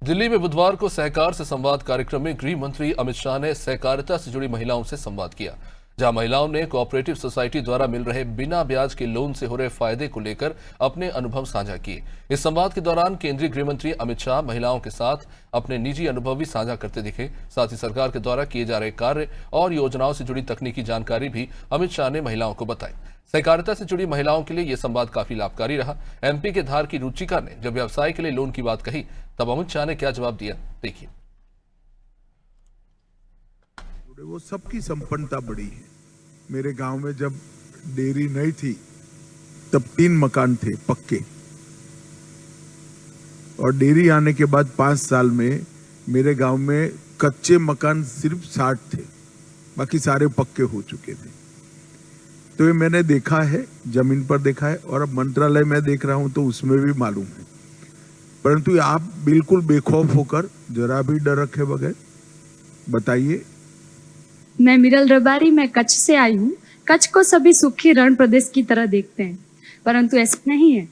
दिल्ली में बुधवार को सहकार से संवाद कार्यक्रम में गृह मंत्री अमित शाह ने सहकारिता से जुड़ी महिलाओं से संवाद किया, जहां महिलाओं ने कोऑपरेटिव सोसाइटी द्वारा मिल रहे बिना ब्याज के लोन से हो रहे फायदे को लेकर अपने अनुभव साझा किए। इस संवाद के दौरान केंद्रीय गृह मंत्री अमित शाह महिलाओं के साथ अपने निजी अनुभव भी साझा करते दिखे। साथ ही सरकार के द्वारा किए जा रहे कार्य और योजनाओं से जुड़ी तकनीकी जानकारी भी अमित शाह ने महिलाओं को बताई। सहकारिता से जुड़ी महिलाओं के लिए यह संवाद काफी लाभकारी रहा। एमपी के धार की रुचिका ने जब व्यवसाय के लिए लोन की बात कही तब अमित शाह ने क्या जवाब दिया, देखिए। वो सबकी संपन्नता बड़ी है। मेरे गांव में जब डेयरी नहीं थी तब 3 मकान थे पक्के, और डेयरी आने के बाद 5 साल में मेरे गांव में कच्चे मकान सिर्फ 60 थे, बाकी सारे पक्के हो चुके थे। तो ये मैंने देखा है, जमीन पर देखा है, और अब मंत्रालय में देख रहा हूं तो उसमें भी मालूम है। परंतु आप बिल्कुल बेखौफ होकर, जरा भी डर रखे बगैर बताइए। मैं मिरल रबारी, मैं कच्छ से आई हूँ। कच्छ को सभी सूखे रण प्रदेश की तरह देखते हैं, परंतु ऐसा नहीं है।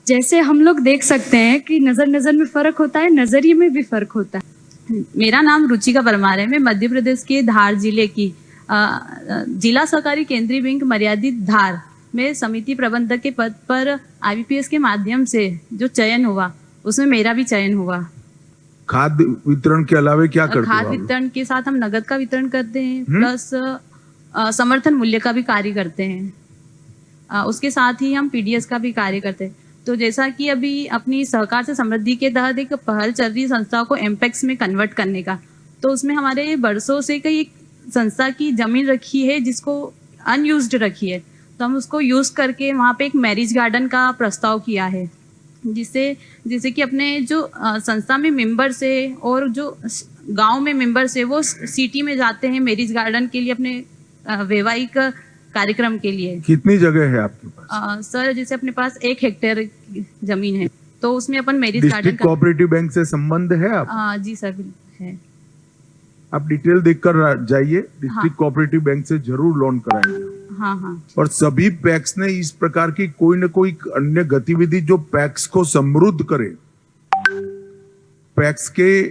जैसे हम लोग देख सकते हैं कि नजर में फर्क होता है, नजरिए में भी फर्क होता है। मेरा नाम रुचिका परमार है। मैं मध्य प्रदेश के धार जिले की जिला सहकारी केंद्रीय बैंक मर्यादित धार में समिति प्रबंधक के पद पर IBPS के माध्यम से जो चयन हुआ, उसमें मेरा भी चयन हुआ। खाद वितरण के अलावा क्या करते हो? खाद वितरण के साथ हम नगद का वितरण करते हैं, प्लस समर्थन मूल्य का भी कार्य करते हैं। उसके साथ ही हम PDS का भी कार्य करते हैं। तो जैसा कि अभी अपनी सहकार से समृद्धि के तहत एक पहल चल रही संस्थाओं को एमपेक्स में कन्वर्ट करने का, तो उसमें हमारे बरसों से कई संस्था की जमीन रखी है जिसको अनयूज्ड रखी है, तो हम उसको यूज करके वहाँ पे एक मैरिज गार्डन का प्रस्ताव किया है, जिससे कि अपने जो संस्था में मेंबर्स है और जो गांव में मेंबर्स है वो सिटी में जाते हैं मैरिज गार्डन के लिए, अपने वैवाहिक कार्यक्रम के लिए। कितनी जगह है आपके पास? सर, जैसे अपने पास 1 हेक्टेयर जमीन है, तो उसमें अपन marriage garden. District cooperative bank से संबंध है आप? जी सर, है। आप डिटेल देखकर जाइए। डिस्ट्रिक्ट कोऑपरेटिव बैंक से जरूर लोन कराएंगे। हाँ। और सभी पैक्स ने इस प्रकार की कोई न कोई अन्य गतिविधि जो पैक्स को समृद्ध करे, पैक्स के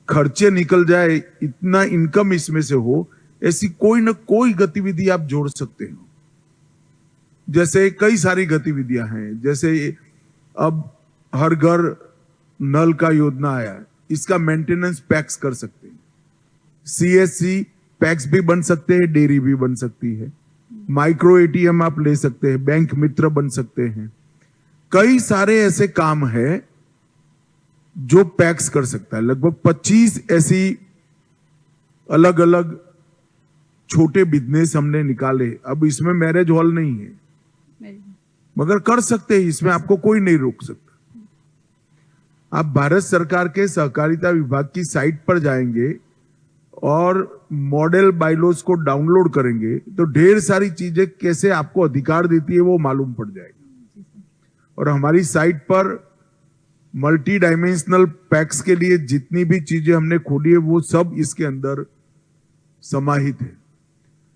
खर्चे निकल जाए, इतना इनकम इसमें से हो, ऐसी कोई न कोई गतिविधि आप जोड़ सकते हो। जैसे कई सारी गतिविधियां हैं, जैसे अब हर घर नल का योजना आया, इसका मेंटेनेंस पैक्स कर सकते हैं। CSC पैक्स भी बन सकते हैं, डेयरी भी बन सकती है, माइक्रो ATM आप ले सकते हैं, बैंक मित्र बन सकते हैं। कई सारे ऐसे काम है जो पैक्स कर सकता है। लगभग 25 ऐसी अलग अलग छोटे बिजनेस हमने निकाले। अब इसमें मैरिज हॉल नहीं है, मगर कर सकते हैं, इसमें आपको कोई नहीं रोक सकता। आप भारत सरकार के सहकारिता विभाग की साइट पर जाएंगे और मॉडल बाइलॉज को डाउनलोड करेंगे तो ढेर सारी चीजें कैसे आपको अधिकार देती है वो मालूम पड़ जाएगा। और हमारी साइट पर मल्टी डायमेंशनल पैक्स के लिए जितनी भी चीजें हमने खोली है वो सब इसके अंदर समाहित है।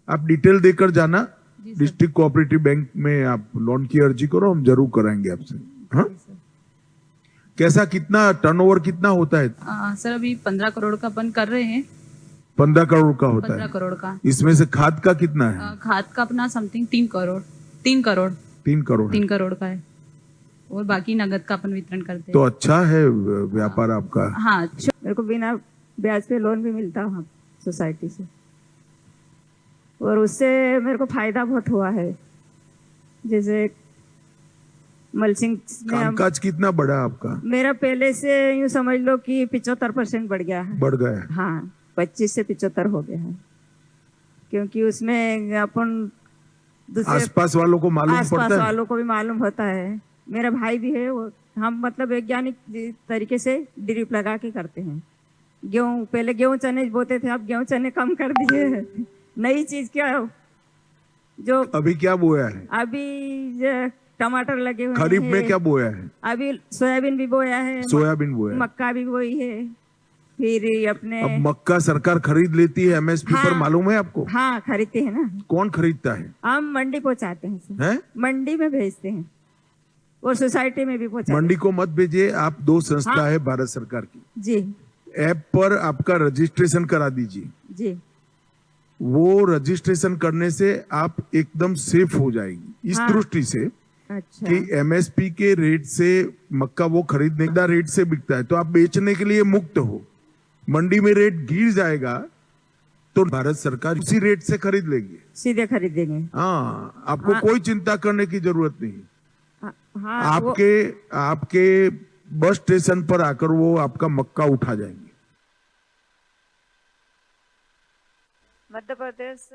आप डिटेल देकर जाना। डिस्ट्रिक्ट कोऑपरेटिव बैंक में आप लोन की अर्जी करो, हम जरूर कराएंगे आपसे। हाँ, कैसा, कितना टर्नओवर कितना होता है? सर, अभी 15 करोड़ का अपन कर रहे हैं। 15 करोड़ का होता है? 15 करोड़ का। इसमें से खाद का कितना है? खाद का अपना समथिंग 3 करोड़ 3 करोड़ का है, और बाकी नगद का अपन वितरण करते हैं। तो अच्छा है व्यापार आपका। हाँ, मेरे को बिना ब्याज पे लोन भी मिलता है सोसाइटी से, और उससे मेरे को फायदा बहुत हुआ है। जैसे मल्चिंग कामकाज कितना बढ़ा आपका? मेरा पहले से यूं समझ लो कि 75% बढ़ गया है। बढ़ गया है? हाँ, 25 से 75 हो गया है, क्योंकि उसमें अपन दूसरे आसपास वालों को मालूम पड़ता है। आसपास वालों को भी मालूम होता है। मेरा भाई भी है, वो हम मतलब वैज्ञानिक तरीके से ड्रिप लगा के करते हैं। गेहूं, पहले गेहूं चने बोते थे, अब गेहूं चने कम कर दिए। नई चीज क्या जो अभी क्या बोया है? अभी टमाटर लगे हुए हैं। खरीफ में क्या बोया है? अभी सोयाबीन भी बोया है, सोयाबीन बोया, मक्का भी बोई है। फिर अपने अब मक्का सरकार खरीद लेती है MSP पर, मालूम है आपको? हाँ, खरीदते हैं ना। कौन खरीदता है? हम मंडी पहुंचाते हैं, हैं? मंडी में भेजते हैं। वो सोसाइटी में भी पहुंचा मंडी को मत भेजिए, आप 2 संस्था हाँ। है भारत सरकार की, जी ऐप पर आपका रजिस्ट्रेशन करा दीजिए। जी वो रजिस्ट्रेशन करने से आप एकदम सेफ हो जाएगी इस हाँ। दृष्टि से अच्छा कि एमएसपी के रेट से मक्का वो खरीदने का रेट से बिकता है, तो आप बेचने के लिए मुक्त हो। मंडी में रेट गिर जाएगा तो भारत सरकार उसी रेट से खरीद लेगी। सीधे खरीदेंगे। हाँ, आपको हाँ। कोई चिंता करने की जरूरत नहीं। हाँ वो आपके बस स्टेशन पर आकर वो आपका मक्का उठा जाएंगे। मध्य प्रदेश